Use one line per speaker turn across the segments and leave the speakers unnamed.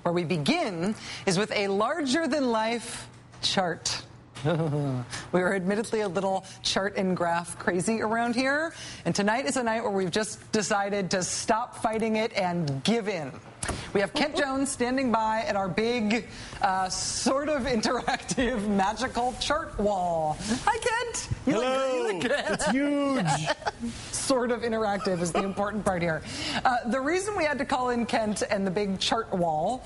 where we begin is with a larger-than-life chart. We are admittedly a little chart and graph crazy around here, and tonight is a night where we've just decided to stop fighting it and give in. We have Kent Jones standing by at our big, sort of interactive, magical chart wall. Hi, Kent.
Hello. It's huge.
Sort of interactive is the important part here. The reason we had to call in Kent and the big chart wall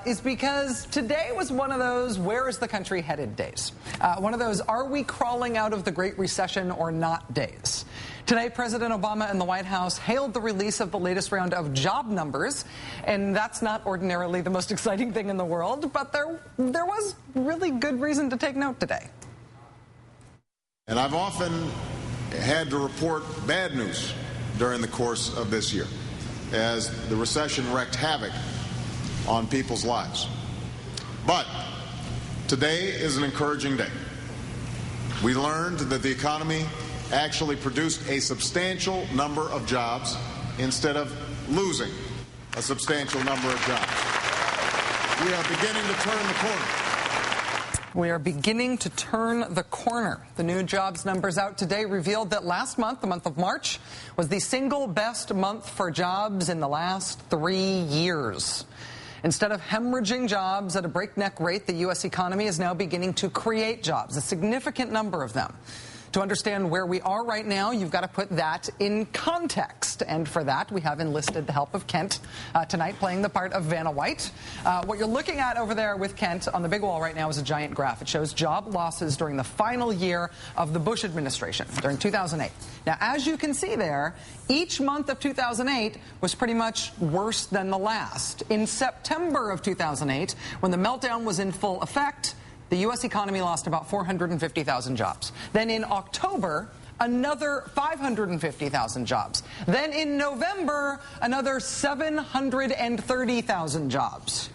is because today was one of those where is the country headed days. One of those are we crawling out of the Great Recession or not days. Today, President Obama and the White House hailed the release of the latest round of job numbers, and that's not ordinarily the most exciting thing in the world, but there was really good reason to take note today.
And I've often had to report bad news during the course of this year, as the recession wreaked havoc on people's lives. But today is an encouraging day. We learned that the economy actually produced a substantial number of jobs instead of losing a substantial number of jobs. We are beginning to turn the corner.
We are beginning to turn the corner. The new jobs numbers out today revealed that last month, the month of March, was the single best month for jobs in the last 3 years. Instead of hemorrhaging jobs at a breakneck rate, the U.S. economy is now beginning to create jobs, a significant number of them. To understand where we are right now, you've got to put that in context. And for that, we have enlisted the help of Kent tonight, playing the part of Vanna White. What you're looking at over there with Kent on the big wall right now is a giant graph. It shows job losses during the final year of the Bush administration, during 2008. Now, as you can see there, each month of 2008 was pretty much worse than the last. In September of 2008, when the meltdown was in full effect, the U.S. economy lost about 450,000 jobs. Then in October, another 550,000 jobs. Then in November, another 730,000 jobs.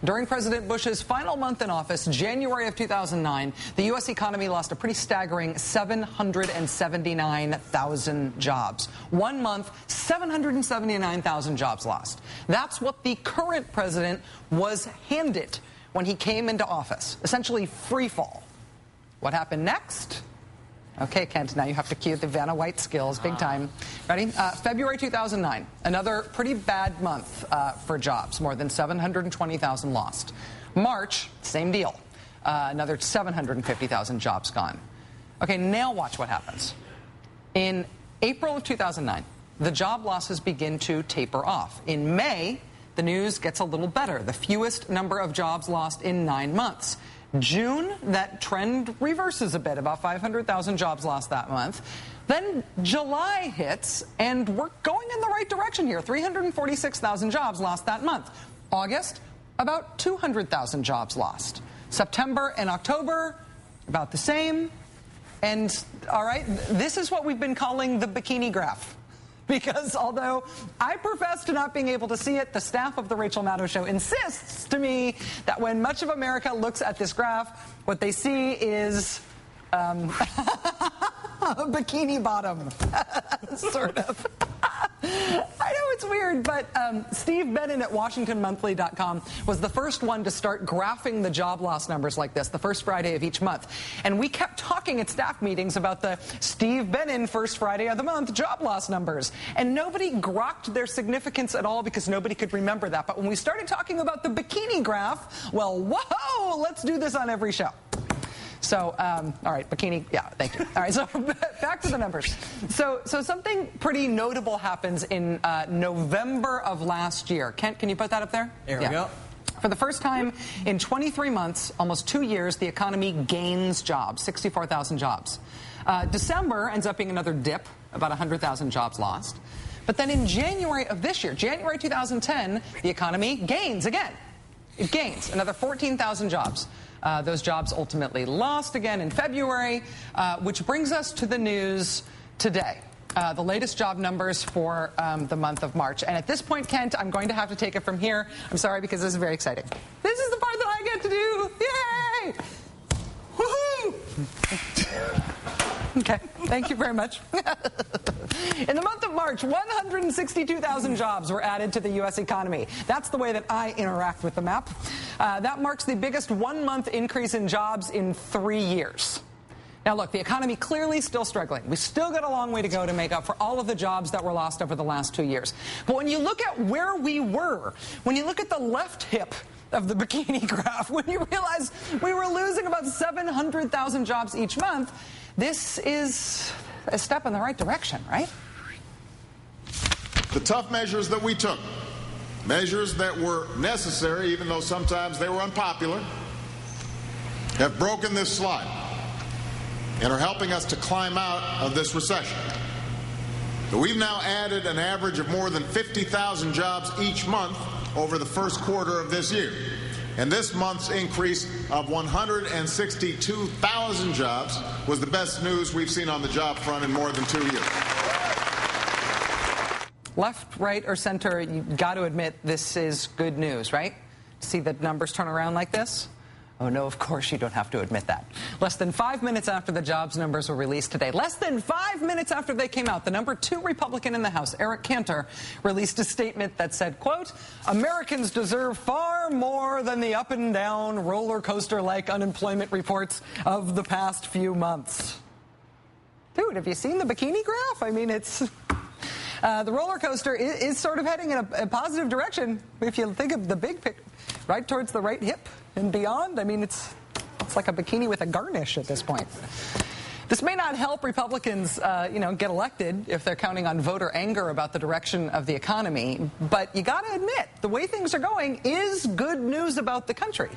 During President Bush's final month in office, January of 2009, the U.S. economy lost a pretty staggering 779,000 jobs. 1 month, 779,000 jobs lost. That's what the current president was handed when he came into office, essentially free fall. What happened next? Okay, Kent, now you have to cue the Vanna White skills, big time. Ready? February 2009, another pretty bad month for jobs, more than 720,000 lost. March, same deal, another 750,000 jobs gone. Okay, now watch what happens. In April of 2009, the job losses begin to taper off. In May, the news gets a little better, the fewest number of jobs lost in 9 months. June, that trend reverses a bit, about 500,000 jobs lost that month. Then July hits, and we're going in the right direction here. 346,000 jobs lost that month. August, about 200,000 jobs lost. September and October, about the same. And, all right, this is what we've been calling the bikini graph. Because although I profess to not being able to see it, the staff of the Rachel Maddow Show insists to me that when much of America looks at this graph, what they see is a bikini bottom, sort of. I know it's weird, but Steve Bannon at WashingtonMonthly.com was the first one to start graphing the job loss numbers like this, the first Friday of each month. And we kept talking at staff meetings about the Steve Bannon first Friday of the month job loss numbers. And nobody grokked their significance at all because nobody could remember that. But when we started talking about the bikini graph, well, whoa, let's do this on every show. So, all right, bikini, yeah, thank you. All right, so back to the numbers. So something pretty notable happens in November of last year. Kent, can you put that up there?
There we go.
For the first time in 23 months, almost 2 years, the economy gains jobs, 64,000 jobs. December ends up being another dip, about 100,000 jobs lost. But then in January of this year, January 2010, the economy gains again. It gains another 14,000 jobs. Those jobs ultimately lost again in February, which brings us to the news today. The latest job numbers for the month of March. And at this point, Kent, I'm going to have to take it from here. I'm sorry, because this is very exciting. This is the part that I get to do. Yay! Woohoo! Okay, thank you very much. In the month of March, 162,000 jobs were added to the U.S. economy. That's the way that I interact with the map. That marks the biggest one-month increase in jobs in 3 years. Now, look, the economy clearly still struggling. We still got a long way to go to make up for all of the jobs that were lost over the last 2 years. But when you look at where we were, when you look at the left hip of the bikini graph, when you realize we were losing about 700,000 jobs each month, this is a step in the right direction, right?
The tough measures that we took, measures that were necessary, even though sometimes they were unpopular, have broken this slide and are helping us to climb out of this recession. So we've now added an average of more than 50,000 jobs each month over the first quarter of this year. And this month's increase of 162,000 jobs was the best news we've seen on the job front in more than 2 years.
Left, right, or center, you've got to admit this is good news, right? See the numbers turn around like this? Oh, no, of course you don't have to admit that. Less than 5 minutes after the jobs numbers were released today, less than 5 minutes after they came out, the number 2 Republican in the House, Eric Cantor, released a statement that said, quote, "Americans deserve far more than the up and down roller coaster-like unemployment reports of the past few months." Dude, have you seen the bikini graph? I mean, it's... the roller coaster is sort of heading in a positive direction. If you think of the big picture, right towards the right hip and beyond, I mean, it's like a bikini with a garnish at this point. This may not help Republicans, get elected if they're counting on voter anger about the direction of the economy. But you got to admit, the way things are going is good news about the country.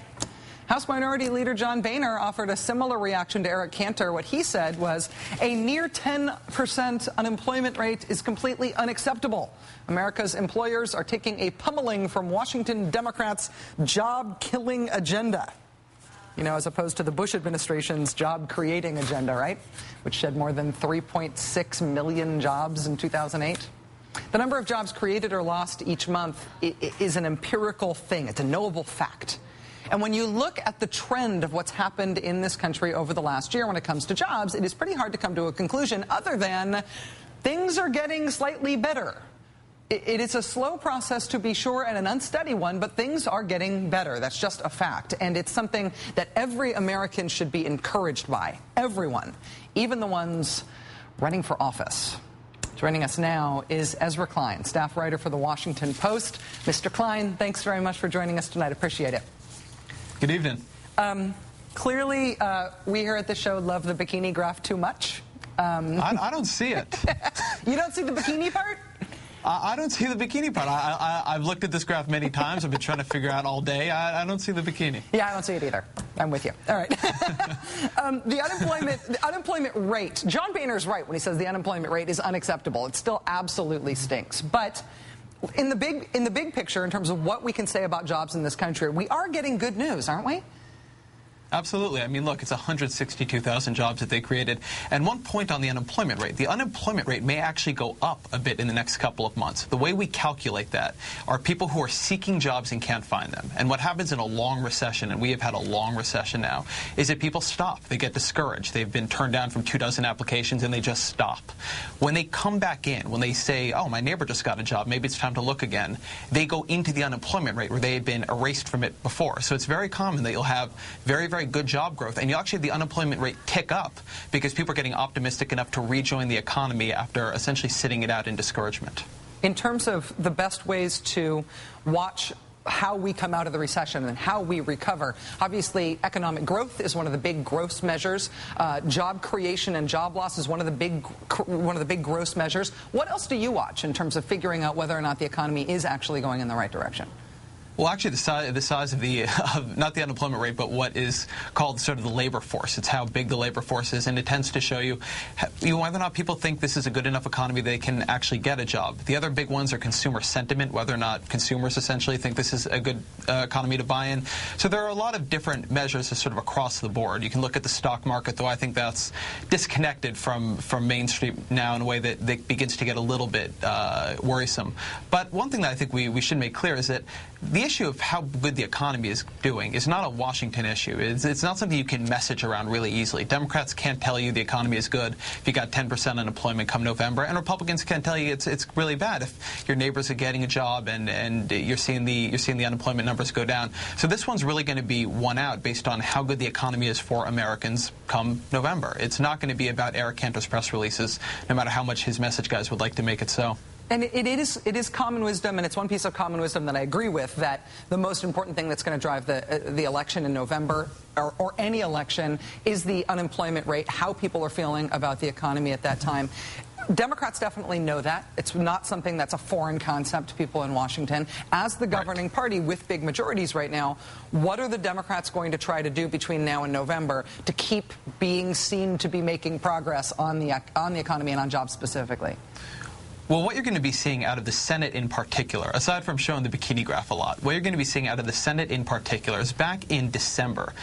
House Minority Leader John Boehner offered a similar reaction to Eric Cantor. What he said was, a near 10% unemployment rate is completely unacceptable. America's employers are taking a pummeling from Washington Democrats' job-killing agenda. As opposed to the Bush administration's job-creating agenda, right? Which shed more than 3.6 million jobs in 2008. The number of jobs created or lost each month is an empirical thing. It's a knowable fact. And when you look at the trend of what's happened in this country over the last year when it comes to jobs, it is pretty hard to come to a conclusion other than things are getting slightly better. It is a slow process, to be sure, and an unsteady one, but things are getting better. That's just a fact. And it's something that every American should be encouraged by. Everyone, even the ones running for office. Joining us now is Ezra Klein, staff writer for The Washington Post. Mr. Klein, thanks very much for joining us tonight. Appreciate it.
Good evening.
Clearly, we here at the show love the bikini graph too much.
I don't see it.
You don't see the bikini part?
I don't see the bikini part. I've looked at this graph many times. I've been trying to figure out all day. I don't see the bikini.
Yeah, I don't see it either. I'm with you. All right. The unemployment rate. John Boehner's right when he says the unemployment rate is unacceptable. It still absolutely stinks. But in the big picture, in terms of what we can say about jobs in this country, we are getting good news, aren't we?
Absolutely. I mean, look, it's 162,000 jobs that they created. And one point on the unemployment rate. The unemployment rate may actually go up a bit in the next couple of months. The way we calculate that are people who are seeking jobs and can't find them. And what happens in a long recession, and we have had a long recession now, is that people stop. They get discouraged. They've been turned down from 24 applications, and they just stop. When they come back in, when they say, oh, my neighbor just got a job, maybe it's time to look again, they go into the unemployment rate where they had been erased from it before. So it's very common that you'll have very, very good job growth, and you actually have the unemployment rate tick up because people are getting optimistic enough to rejoin the economy after essentially sitting it out in discouragement.
In terms of the best ways to watch how we come out of the recession and how we recover, obviously economic growth is one of the big gross measures. Job creation and job loss is one of the big gross measures. What else do you watch in terms of figuring out whether or not the economy is actually going in the right direction?
Well, actually, the size of the, not the unemployment rate, but what is called sort of the labor force. It's how big the labor force is, and it tends to show you whether or not people think this is a good enough economy they can actually get a job. The other big ones are consumer sentiment, whether or not consumers essentially think this is a good economy to buy in. So there are a lot of different measures sort of across the board. You can look at the stock market, though I think that's disconnected from Main Street now in a way that begins to get a little bit worrisome. But one thing that I think we should make clear is that the issue of how good the economy is doing is not a Washington issue. It's not something you can message around really easily. Democrats can't tell you the economy is good if you got 10% unemployment come November, and Republicans can't tell you it's really bad if your neighbors are getting a job and you're seeing the unemployment numbers go down. So this one's really going to be won out based on how good the economy is for Americans come November. It's not going to be about Eric Cantor's press releases, no matter how much his message guys would like to make it so.
And it is common wisdom, and it's one piece of common wisdom that I agree with, that the most important thing that's going to drive the election in November, or any election, is the unemployment rate, how people are feeling about the economy at that time. Democrats definitely know that. It's not something that's a foreign concept to people in Washington. As the governing party with big majorities right now, what are the Democrats going to try to do between now and November to keep being seen to be making progress on the economy and on jobs specifically?
Well, what you're going to be seeing out of the Senate in particular, aside from showing the bikini graph a lot, what you're going to be seeing out of the Senate in particular is back in December,